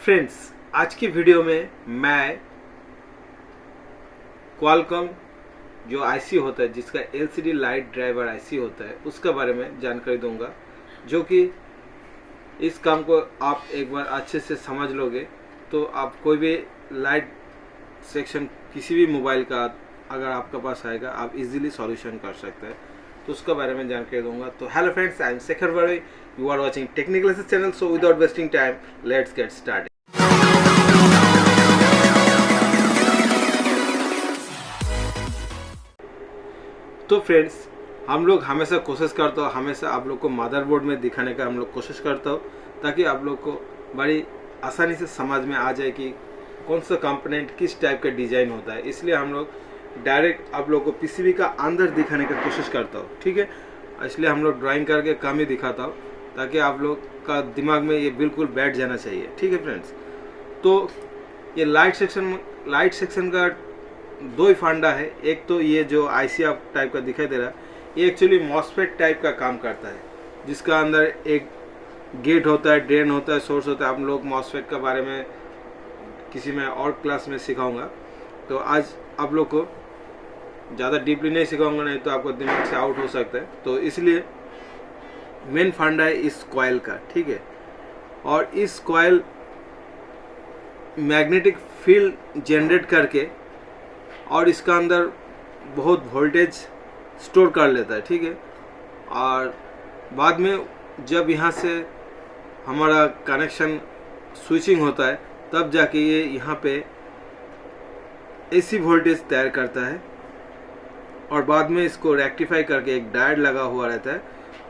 Friends, आज की video में मैं क्वालकॉम जो आईसी होता है, जिसका एलसीडी लाइट ड्राइवर आईसी होता है, उसके बारे में जानकारी दूंगा। जो कि इस काम को आप एक बार अच्छे से समझ लोगे तो आप कोई भी लाइट सेक्शन किसी भी मोबाइल का अगर आपके पास आएगा, आप इजीली सॉल्यूशन कर सकते हैं। तो उसके बारे में जानकारी दूंगा। तो hello friends, I am Shekhar Bade, you are watching technical channel. So without wasting time, let's get started. तो फ्रेंड्स, हम लोग हमेशा कोशिश करते हो, हमेशा आप लोग को मदरबोर्ड में दिखाने का हम लोग कोशिश करता हो, ताकि आप लोग को बड़ी आसानी से समझ में आ जाए कि कौन सा कंपोनेंट किस टाइप का डिजाइन होता है। इसलिए हम लोग डायरेक्ट आप लोग को पीसीबी का अंदर दिखाने का कोशिश करता हो, ठीक है। इसलिए हम लोग ड्राइंग करके कम ही दिखाता हो, ताकि आप लोग का दिमाग में ये बिल्कुल बैठ जाना चाहिए, ठीक है फ्रेंड्स। तो ये लाइट सेक्शन का दो ही फंडा है। एक तो ये जो आईसी आप टाइप का दिखाई दे रहा है, ये एक्चुअली मॉसफेट टाइप का काम करता है, जिसका अंदर एक गेट होता है, ड्रेन होता है, सोर्स होता है। आप लोग मॉसफेट के बारे में किसी में और क्लास में सिखाऊंगा, तो आज आप लोग को ज़्यादा डीपली नहीं सिखाऊंगा, नहीं तो आपको दिमाग से आउट हो सकता है। तो इसलिए मेन फंडा है इस कॉइल का, ठीक है। और इस कॉइल मैग्नेटिक फील्ड जनरेट करके और इसका अंदर बहुत वोल्टेज स्टोर कर लेता है, ठीक है। और बाद में जब यहाँ से हमारा कनेक्शन स्विचिंग होता है, तब जाके ये यहाँ पे एसी वोल्टेज तैयार करता है। और बाद में इसको रेक्टिफाई करके एक डायोड लगा हुआ रहता है,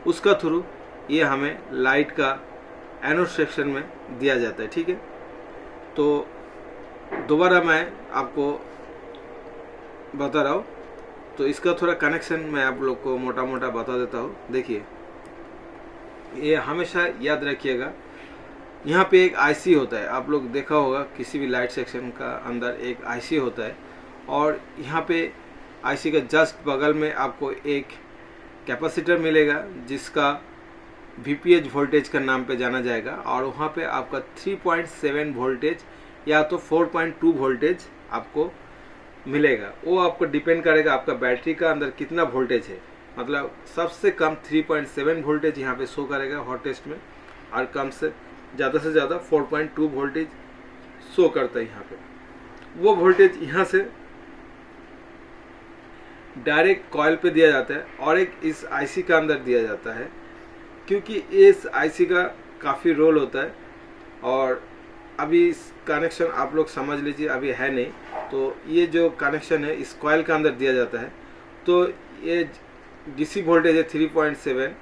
उसका थ्रू ये हमें लाइट का एनोड सेक्शन में दिया जाता है, ठीक है। तो दोबारा मैं आपको बता रहा हूँ, तो इसका थोड़ा कनेक्शन मैं आप लोग को मोटा मोटा बता देता हूँ। देखिए, ये हमेशा याद रखिएगा, यहाँ पे एक आईसी होता है। आप लोग देखा होगा किसी भी लाइट सेक्शन का अंदर एक आईसी होता है, और यहाँ पे आईसी के जस्ट बगल में आपको एक कैपेसिटर मिलेगा, जिसका वीपीएच वोल्टेज का नाम पे जाना जाएगा। और वहाँ पे आपका 3.7 वोल्टेज या तो 4.2 वोल्टेज आपको मिलेगा। वो आपको डिपेंड करेगा आपका बैटरी का अंदर कितना वोल्टेज है। मतलब सबसे कम 3.7 वोल्टेज यहाँ पे शो करेगा हॉटेस्ट में, और कम से ज़्यादा 4.2 वोल्टेज शो करता है यहाँ पे। वो वोल्टेज यहाँ से डायरेक्ट कॉइल पे दिया जाता है, और एक इस आईसी का अंदर दिया जाता है, क्योंकि इस आईसी का काफ़ी रोल होता है। और अभी इस कनेक्शन आप लोग समझ लीजिए, अभी है नहीं। तो ये जो कनेक्शन है इस कॉइल के अंदर दिया जाता है। तो ये डीसी वोल्टेज है 3.7।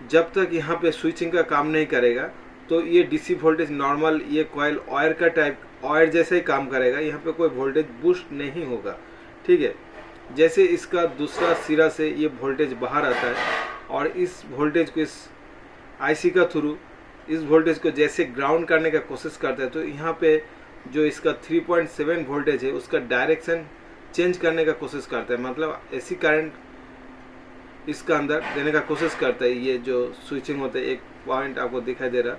जब तक यहाँ पे स्विचिंग का काम नहीं करेगा, तो ये डीसी वोल्टेज नॉर्मल, ये कॉइल ऑयर का टाइप, ऑयर जैसे ही काम करेगा। यहाँ पे कोई वोल्टेज बूस्ट नहीं होगा, ठीक है। जैसे इसका दूसरा सिरा से ये वोल्टेज बाहर आता है, और इस वोल्टेज को इस आईसी का थ्रू इस वोल्टेज को जैसे ग्राउंड करने का कोशिश करता है, तो यहाँ पे जो इसका 3.7 वोल्टेज है उसका डायरेक्शन चेंज करने का कोशिश करता है। मतलब एसी करंट इसका अंदर देने का कोशिश करता है। ये जो स्विचिंग होता है, एक पॉइंट आपको दिखाई दे रहा,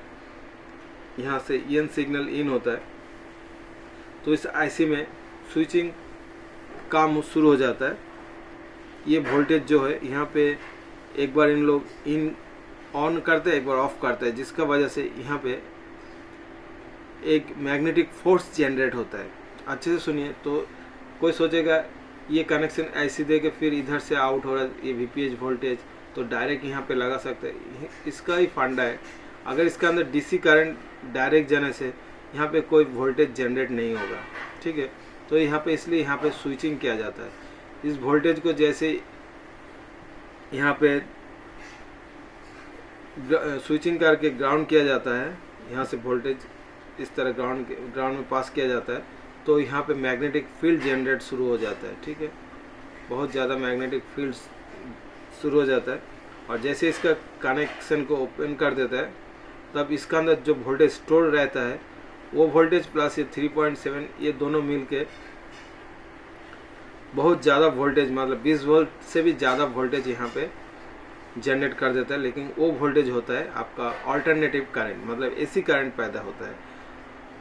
यहाँ से एन सिग्नल इन होता है, तो इस आईसी में स्विचिंग काम शुरू हो जाता है। ये वोल्टेज जो है यहाँ पे एक बार इन लोग इन ऑन करते हैं, एक बार ऑफ करते हैं, जिसका वजह से यहाँ पे एक मैग्नेटिक फोर्स जनरेट होता है। अच्छे से सुनिए। तो कोई सोचेगा ये कनेक्शन ऐसे दे के फिर इधर से आउट हो रहा है, ये वीपीएच वोल्टेज तो डायरेक्ट यहाँ पे लगा सकते हैं। इसका ही फंडा है। अगर इसका अंदर डीसी करंट डायरेक्ट जाने से यहाँ पे कोई वोल्टेज जनरेट नहीं होगा, ठीक है। तो यहाँ पे इसलिए यहाँ पे स्विचिंग किया जाता है। इस वोल्टेज को जैसे यहाँ पे स्विचिंग करके ग्राउंड किया जाता है, यहाँ से वोल्टेज इस तरह ग्राउंड में पास किया जाता है, तो यहाँ पे मैग्नेटिक फील्ड जनरेट शुरू हो जाता है, ठीक है। बहुत ज़्यादा मैग्नेटिक फील्ड शुरू हो जाता है। और जैसे इसका कनेक्शन को ओपन कर देता है, तब इसका अंदर जो वोल्टेज स्टोर रहता है, वो वोल्टेज प्लस ये 3.7 ये दोनों मिल के बहुत ज़्यादा वोल्टेज, मतलब 20 वोल्ट से भी ज़्यादा वोल्टेज यहाँ पे जनरेट कर देता है। लेकिन वो वोल्टेज होता है आपका अल्टरनेटिव करंट, मतलब एसी करंट पैदा होता है।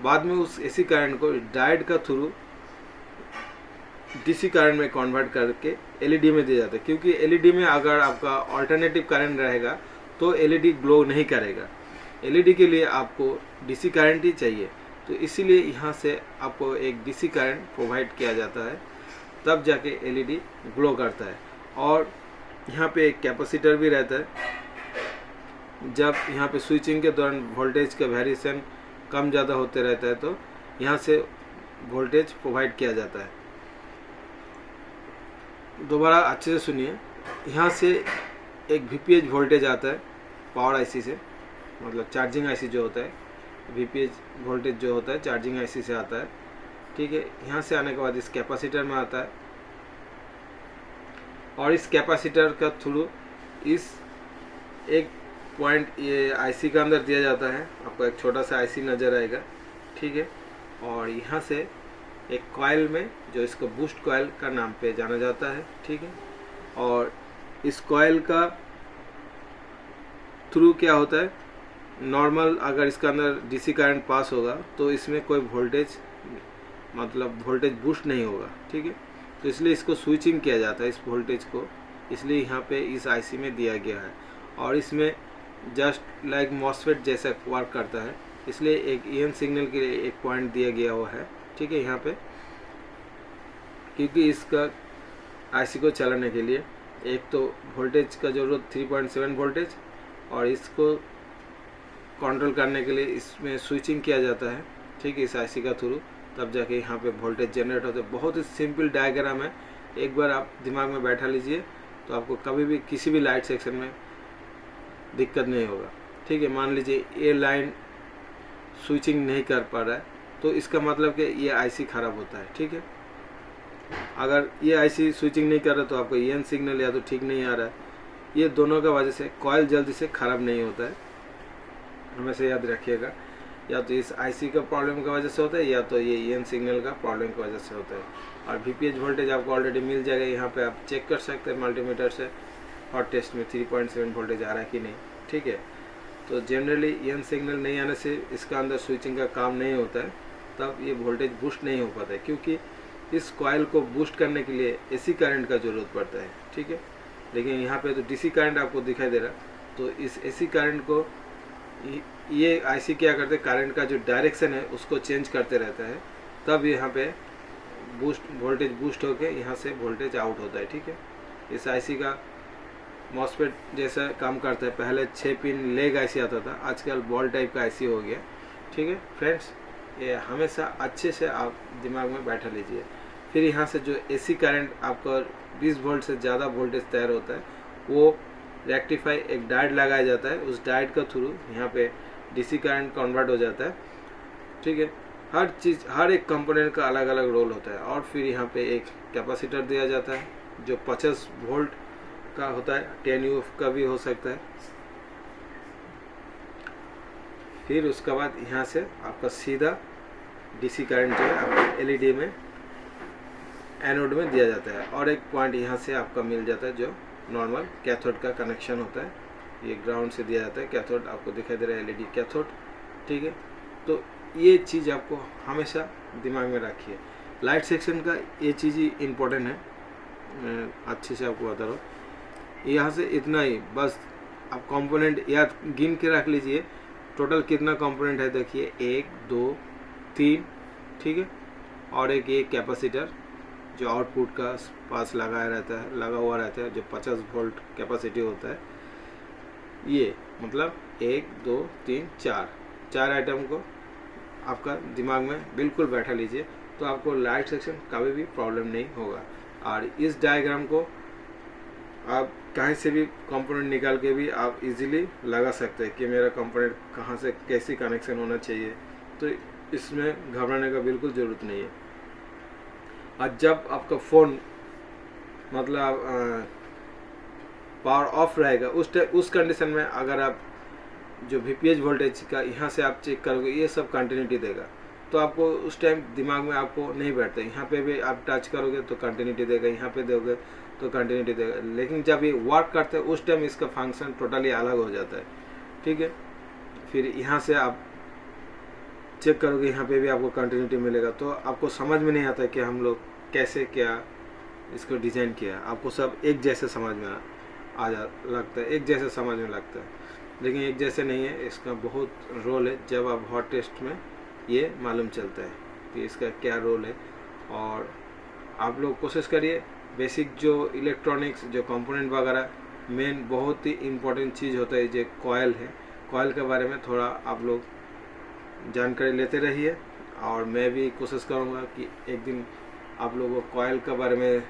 बाद में उस एसी करंट को डायोड का थ्रू डीसी करंट में कन्वर्ट करके एलईडी में दिया जाता है। क्योंकि एलईडी में अगर आपका अल्टरनेटिव करंट रहेगा तो एलईडी ग्लो नहीं करेगा। एलईडी के लिए आपको डीसी करंट ही चाहिए, तो इसीलिए यहाँ से आपको एक डीसी करंट प्रोवाइड किया जाता है, तब जाके एलईडी ग्लो करता है। और यहाँ पे एक कैपेसिटर भी रहता है। जब यहाँ पे स्विचिंग के दौरान वोल्टेज का वेरिएशन कम ज़्यादा होते रहता है तो यहाँ से वोल्टेज प्रोवाइड किया जाता है। दोबारा अच्छे से सुनिए, यहाँ से एक वीपीएच वोल्टेज आता है पावर आईसी से, मतलब चार्जिंग आईसी जो होता है, वीपीएच वोल्टेज जो होता है चार्जिंग आईसी से आता है। ठीक है, यहाँ से आने के बाद इस कैपेसिटर में आता है और इस कैपेसिटर का थ्रू इस एक पॉइंट ये आईसी का अंदर दिया जाता है। आपको एक छोटा सा आईसी नज़र आएगा। ठीक है, और यहाँ से एक कॉइल में, जो इसको बूस्ट कॉइल का नाम पे जाना जाता है। ठीक है, और इस कॉइल का थ्रू क्या होता है, नॉर्मल अगर इसका अंदर डीसी करंट पास होगा तो इसमें कोई वोल्टेज, मतलब वोल्टेज बूस्ट नहीं होगा। ठीक है, तो इसलिए इसको स्विचिंग किया जाता है इस वोल्टेज को, इसलिए यहाँ पे इस आईसी में दिया गया है। और इसमें जस्ट लाइक मॉसफेट जैसा वर्क करता है, इसलिए एक ईएन सिग्नल के लिए एक पॉइंट दिया गया हुआ है। ठीक है, यहाँ पे क्योंकि इसका आईसी को चलाने के लिए एक तो वोल्टेज का जरूरत 3.7 वोल्टेज, और इसको कंट्रोल करने के लिए इसमें स्विचिंग किया जाता है। ठीक है, इस आईसी का थ्रू, तब जाके यहाँ पे वोल्टेज जनरेट होता है। बहुत ही सिंपल डायग्राम है, एक बार आप दिमाग में बैठा लीजिए तो आपको कभी भी किसी भी लाइट सेक्शन में दिक्कत नहीं होगा। ठीक है, मान लीजिए ये लाइन स्विचिंग नहीं कर पा रहा है तो इसका मतलब कि ये आईसी ख़राब होता है। ठीक है, अगर ये आईसी स्विचिंग नहीं कर रहा तो आपको ईएन सिग्नल या तो ठीक नहीं आ रहा है, ये दोनों का वजह से कॉइल जल्दी से ख़राब नहीं होता है। हमेशा याद रखिएगा, या तो इस आईसी का प्रॉब्लम की वजह से होता है या तो ये ईएन सिग्नल का प्रॉब्लम की वजह से होता है। और वीपीएच वोल्टेज आपको ऑलरेडी मिल जाएगा, यहाँ पे आप चेक कर सकते हैं मल्टीमीटर से हॉट टेस्ट में 3.7 वोल्टेज आ रहा है कि नहीं। ठीक है, तो जनरली ईएन सिग्नल नहीं आने से इसका अंदर स्विचिंग का काम नहीं होता है, तब ये वोल्टेज बूस्ट नहीं हो पाता है, क्योंकि इस कॉइल को बूस्ट करने के लिए एसी करंट का ज़रूरत पड़ता है। ठीक है, लेकिन यहाँ पे तो डीसी करंट आपको दिखाई दे रहा, तो इस एसी करंट को ये आईसी क्या करते हैं, करंट का जो डायरेक्शन है उसको चेंज करते रहता है, तब यहाँ पे वोल्टेज बूस्ट होके यहाँ से वोल्टेज आउट होता है। ठीक है, इस आईसी का मॉसफेट जैसा काम करता है। पहले 6 पिन लेग आईसी आता था, आजकल बॉल टाइप का आईसी हो गया। ठीक है फ्रेंड्स, ये हमेशा अच्छे से आप दिमाग में बैठा लीजिए। फिर यहाँ से जो एसी करंट आपका 20 वोल्ट से ज़्यादा वोल्टेज तैयार होता है, वो रेक्टिफाई एक डायोड लगाया जाता है, उस डायोड का थ्रू यहाँ पे डीसी करंट कन्वर्ट हो जाता है। ठीक है, हर चीज़, हर एक कंपोनेंट का अलग अलग रोल होता है। और फिर यहाँ पे एक कैपेसिटर दिया जाता है जो 50 वोल्ट का होता है, 10 U का भी हो सकता है। फिर उसके बाद यहाँ से आपका सीधा डीसी करंट जो है आपको एलईडी में, एनोड में दिया जाता है। और एक पॉइंट यहाँ से आपका मिल जाता है जो नॉर्मल कैथोड का कनेक्शन होता है, ये ग्राउंड से दिया जाता है। कैथोड आपको दिखाई दे रहा है, एलईडी कैथोड। ठीक है, तो ये चीज़ आपको हमेशा दिमाग में रखिए। लाइट सेक्शन का ये चीज़ ही इम्पोर्टेंट है, मैं अच्छे से आपको बता रहा हूँ। यहाँ से इतना ही बस, आप कंपोनेंट याद गिन के रख लीजिए, टोटल कितना कंपोनेंट है देखिए, 1 2 3। ठीक है, और एक ये कैपेसिटर जो आउटपुट का पास लगा हुआ रहता है, जो 50 वोल्ट कैपेसिटी होता है। ये मतलब 1 2 3 4 आइटम को आपका दिमाग में बिल्कुल बैठा लीजिए, तो आपको लाइट सेक्शन कभी भी प्रॉब्लम नहीं होगा। और इस डायग्राम को आप कहीं से भी कंपोनेंट निकाल के भी आप इजीली लगा सकते हैं कि मेरा कंपोनेंट कहाँ से कैसी कनेक्शन होना चाहिए, तो इसमें घबराने का बिल्कुल ज़रूरत नहीं है। और जब आपका फ़ोन मतलब पावर ऑफ रहेगा, उस कंडीशन में अगर आप जो वीपीएच वोल्टेज का यहाँ से आप चेक करोगे, ये सब कंटिन्यूटी देगा, तो आपको उस टाइम दिमाग में आपको नहीं बैठता। यहाँ पे भी आप टच करोगे तो कंटिन्यूटी देगा, यहाँ पे दोगे तो कंटिन्यूटी देगा, लेकिन जब ये वर्क करते हैं उस टाइम इसका फंक्शन टोटली अलग हो जाता है। ठीक है, फिर यहाँ से आप चेक करोगे यहाँ पे भी आपको कंटिन्यूटी मिलेगा। तो आपको समझ में नहीं आता कि हम लोग कैसे क्या इसको डिज़ाइन किया। आपको सब एक जैसे समझ में लगता है, एक जैसे समझ में लगता है, लेकिन एक जैसे नहीं है। इसका बहुत रोल है। जब आप हॉट टेस्ट में ये मालूम चलता है कि इसका क्या रोल है। और आप लोग कोशिश करिए बेसिक जो इलेक्ट्रॉनिक्स जो कंपोनेंट वगैरह, मेन बहुत ही इम्पोर्टेंट चीज़ होता है जो कॉयल है, कॉयल के बारे में थोड़ा आप लोग जानकारी लेते रहिए। और मैं भी कोशिश करूँगा कि एक दिन आप लोगों को कॉयल के बारे में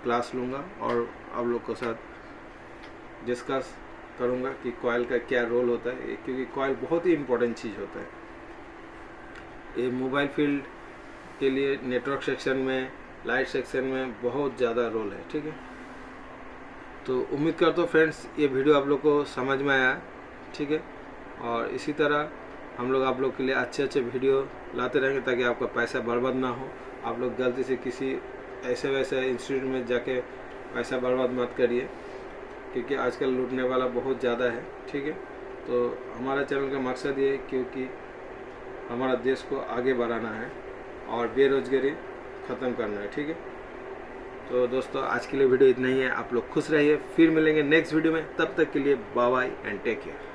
क्लास लूँगा और आप लोग के साथ डिस्कस करूँगा कि कॉयल का क्या रोल होता है, क्योंकि कॉयल बहुत ही इम्पोर्टेंट चीज़ होता है। ये मोबाइल फील्ड के लिए नेटवर्क सेक्शन में, लाइट सेक्शन में बहुत ज़्यादा रोल है। ठीक है, तो उम्मीद करता हूँ फ्रेंड्स ये वीडियो आप लोग को समझ में आया। ठीक है, और इसी तरह हम लोग आप लोग के लिए अच्छे अच्छे वीडियो लाते रहेंगे ताकि आपका पैसा बर्बाद ना हो। आप लोग गलती से किसी ऐसे वैसे इंस्टीट्यूट में जाके पैसा बर्बाद मत करिए, क्योंकि आजकल लूटने वाला बहुत ज़्यादा है। ठीक है, तो हमारा चैनल का मकसद ये है क्योंकि हमारा देश को आगे बढ़ाना है और बेरोजगारी ख़त्म करना है। ठीक है, तो दोस्तों आज के लिए वीडियो इतना ही है। आप लोग खुश रहिए, फिर मिलेंगे नेक्स्ट वीडियो में। तब तक के लिए bye bye and take care.